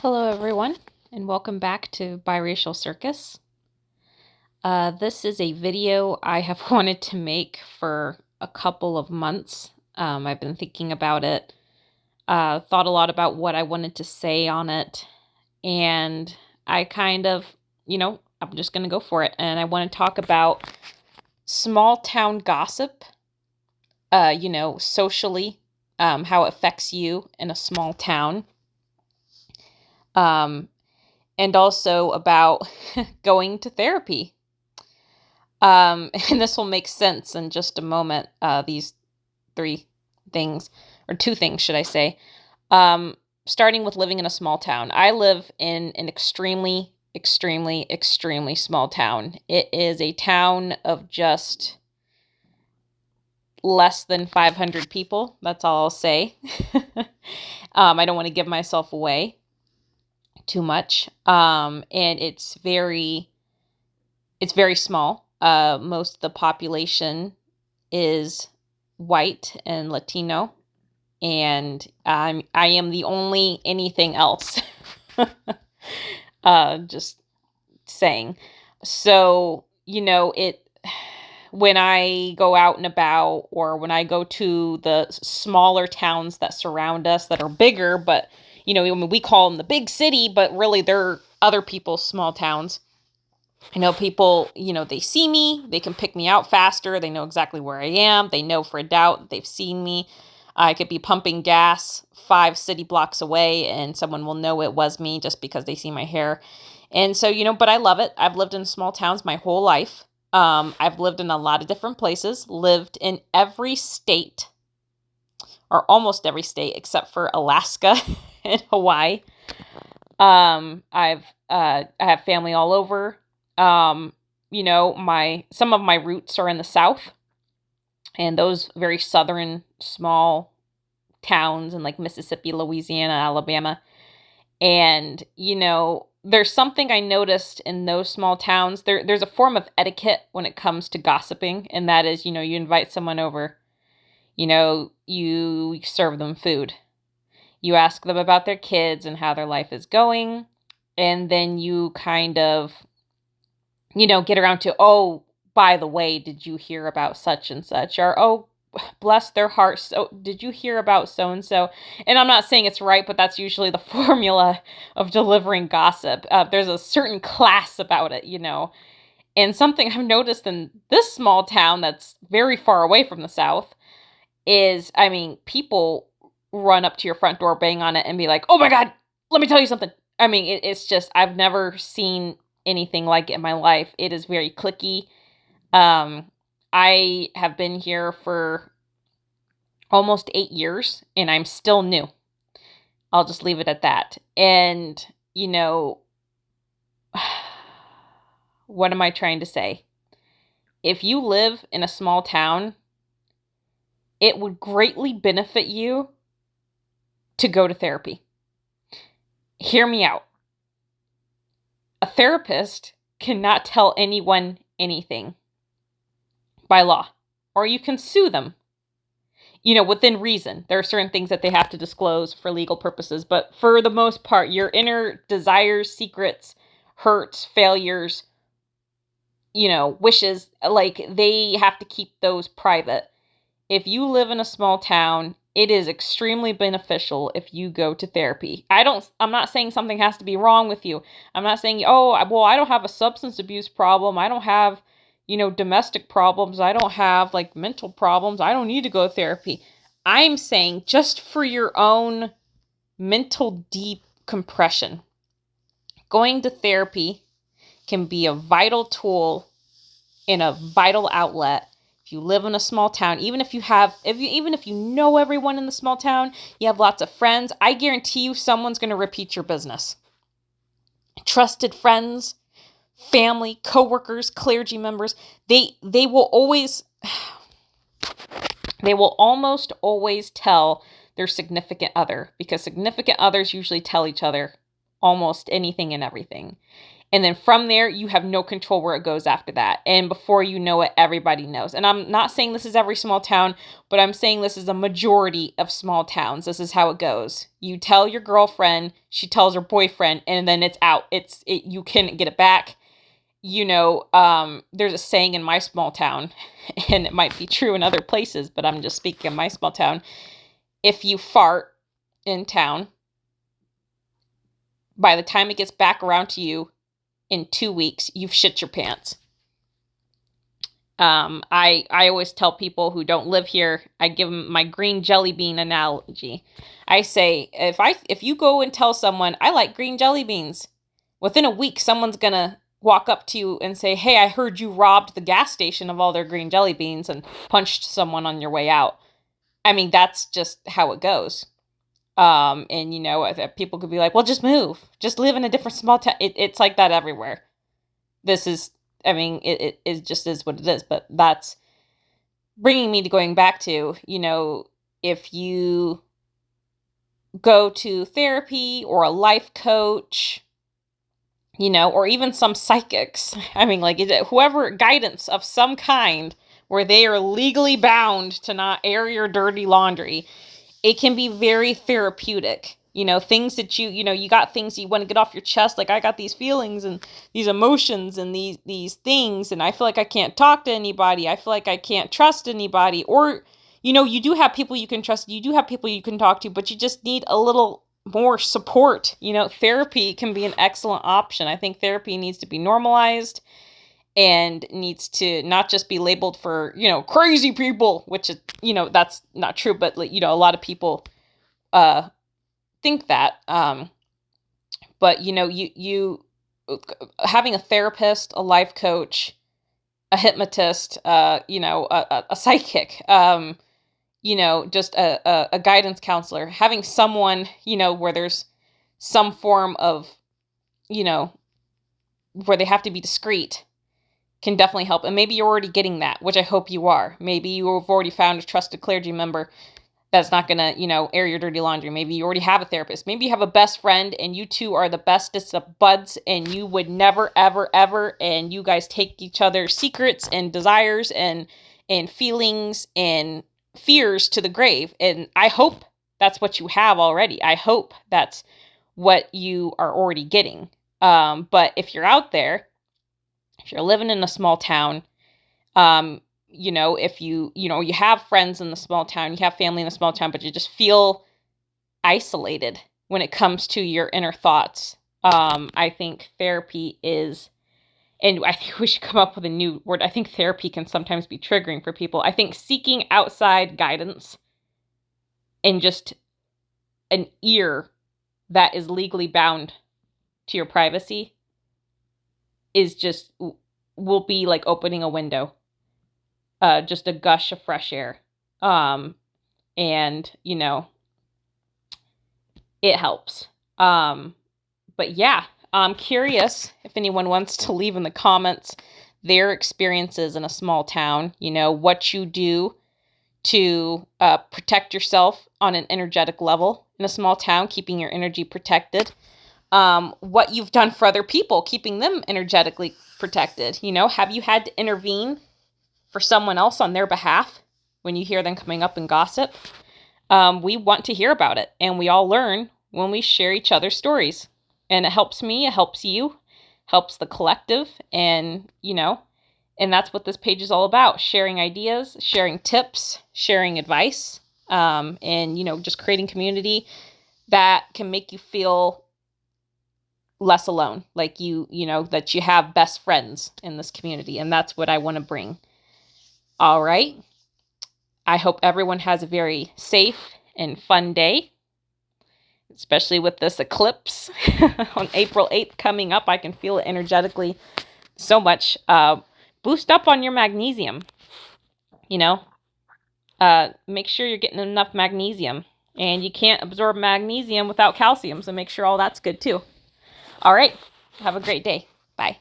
Hello, everyone, and welcome back to Biracial Circus. This is a video I have wanted to make for a couple of months. I've been thinking about it, thought a lot about what I wanted to say on it, and I I'm just going to go for it. And I want to talk about small town gossip, socially, how it affects you in a small town. And also about going to therapy. And this will make sense in just a moment. These three things, or two things, should I say. Starting with living in a small town. I live in an extremely, extremely, extremely small town. It is a town of just less than 500 people. That's all I'll say. I don't want to give myself away too much. And it's very small. Most of the population is white and Latino, and I am the only anything else. Just saying. So, when I go out and about, or when I go to the smaller towns that surround us that are bigger, but, we call them the big city, but really they're other people's small towns. I know people, they see me, they can pick me out faster. They know exactly where I am. They know for a doubt that they've seen me. I could be pumping gas 5 city blocks away and someone will know it was me just because they see my hair. And so, but I love it. I've lived in small towns my whole life. I've lived in a lot of different places, lived in every state, or almost every state except for Alaska and Hawaii. I have family all over. Some of my roots are in the South, and those very southern small towns in like Mississippi, Louisiana, Alabama. And, there's something I noticed in those small towns. There's a form of etiquette when it comes to gossiping, and that is, you invite someone over, you serve them food. You ask them about their kids and how their life is going, and then you kind of get around to, oh, by the way, did you hear about such and such? Or, oh, bless their hearts, so did you hear about so-and-so? And I'm not saying it's right, but that's usually the formula of delivering gossip. There's a certain class about it, And something I've noticed in this small town that's very far away from the South is, people run up to your front door, bang on it, and be like, oh my God, let me tell you something. It's just, I've never seen anything like it in my life. It is very cliquey. I have been here for almost 8 years and I'm still new. I'll just leave it at that. And, what am I trying to say? If you live in a small town, it would greatly benefit you to go to therapy. Hear me out. A therapist cannot tell anyone anything by law, or you can sue them, within reason. There are certain things that they have to disclose for legal purposes, but for the most part, your inner desires, secrets, hurts, failures, wishes, like, they have to keep those private. If you live in a small town, it is extremely beneficial if you go to therapy. I'm not saying something has to be wrong with you. I'm not saying, oh, well, I don't have a substance abuse problem. I don't have, domestic problems. I don't have like mental problems. I don't need to go to therapy. I'm saying just for your own mental decompression, going to therapy can be a vital tool and a vital outlet. If you live in a small town, even if you know everyone in the small town, you have lots of friends, I guarantee you someone's going to repeat your business. Trusted friends, family, coworkers, clergy members, they will almost always tell their significant other, because significant others usually tell each other almost anything and everything. And then from there, you have no control where it goes after that. And before you know it, everybody knows. And I'm not saying this is every small town, but I'm saying this is a majority of small towns. This is how it goes. You tell your girlfriend, she tells her boyfriend, and then it's out. You can't get it back. There's a saying in my small town, and it might be true in other places, but I'm just speaking of my small town. If you fart in town, by the time it gets back around to you in 2 weeks, you've shit your pants. I always tell people who don't live here, I give them my green jelly bean analogy. I say, if you go and tell someone, I like green jelly beans, within a week, someone's gonna walk up to you and say, hey, I heard you robbed the gas station of all their green jelly beans and punched someone on your way out. I mean, that's just how it goes. People could be like, well, just move. Just live in a different small town. It's like that everywhere. It just is what it is. But that's bringing me to going back to, if you go to therapy or a life coach, or even some psychics. Whoever, guidance of some kind where they are legally bound to not air your dirty laundry, it can be very therapeutic. Things that you got things you want to get off your chest. Like, I got these feelings and these emotions and these things, and I feel like I can't talk to anybody. I feel like I can't trust anybody. Or, you do have people you can trust. You do have people you can talk to, but you just need a little more support. Therapy can be an excellent option. I think therapy needs to be normalized and needs to not just be labeled for, crazy people, which is, that's not true, but, a lot of people think that. But, you having a therapist, a life coach, a hypnotist, a psychic, just a guidance counselor, having someone, where there's some form of, where they have to be discreet, can definitely help. And maybe you're already getting that, which I hope you are. Maybe you have already found a trusted clergy member that's not going to, air your dirty laundry. Maybe you already have a therapist. Maybe you have a best friend and you two are the bestest of buds and you would never, ever, ever, and you guys take each other's secrets and desires and feelings and fears to the grave. And I hope that's what you have already. I hope that's what you are already getting. But if you're out there, if you're living in a small town, if you have friends in the small town, you have family in the small town, but you just feel isolated when it comes to your inner thoughts. I think therapy is, and I think we should come up with a new word. I think therapy can sometimes be triggering for people. I think seeking outside guidance and just an ear that is legally bound to your privacy will be like opening a window. Just a gush of fresh air. And, it helps. But yeah, I'm curious if anyone wants to leave in the comments their experiences in a small town, what you do to protect yourself on an energetic level in a small town, keeping your energy protected. What you've done for other people, keeping them energetically protected. Have you had to intervene for someone else on their behalf when you hear them coming up and gossip? We want to hear about it, and we all learn when we share each other's stories. And it helps me, it helps you, helps the collective, and that's what this page is all about: sharing ideas, sharing tips, sharing advice, and just creating community that can make you feel less alone, like that you have best friends in this community. And that's what I want to bring. All right. I hope everyone has a very safe and fun day, especially with this eclipse on April 8th coming up. I can feel it energetically so much. Boost up on your magnesium, make sure you're getting enough magnesium, and you can't absorb magnesium without calcium. So make sure all that's good too. All right. Have a great day. Bye.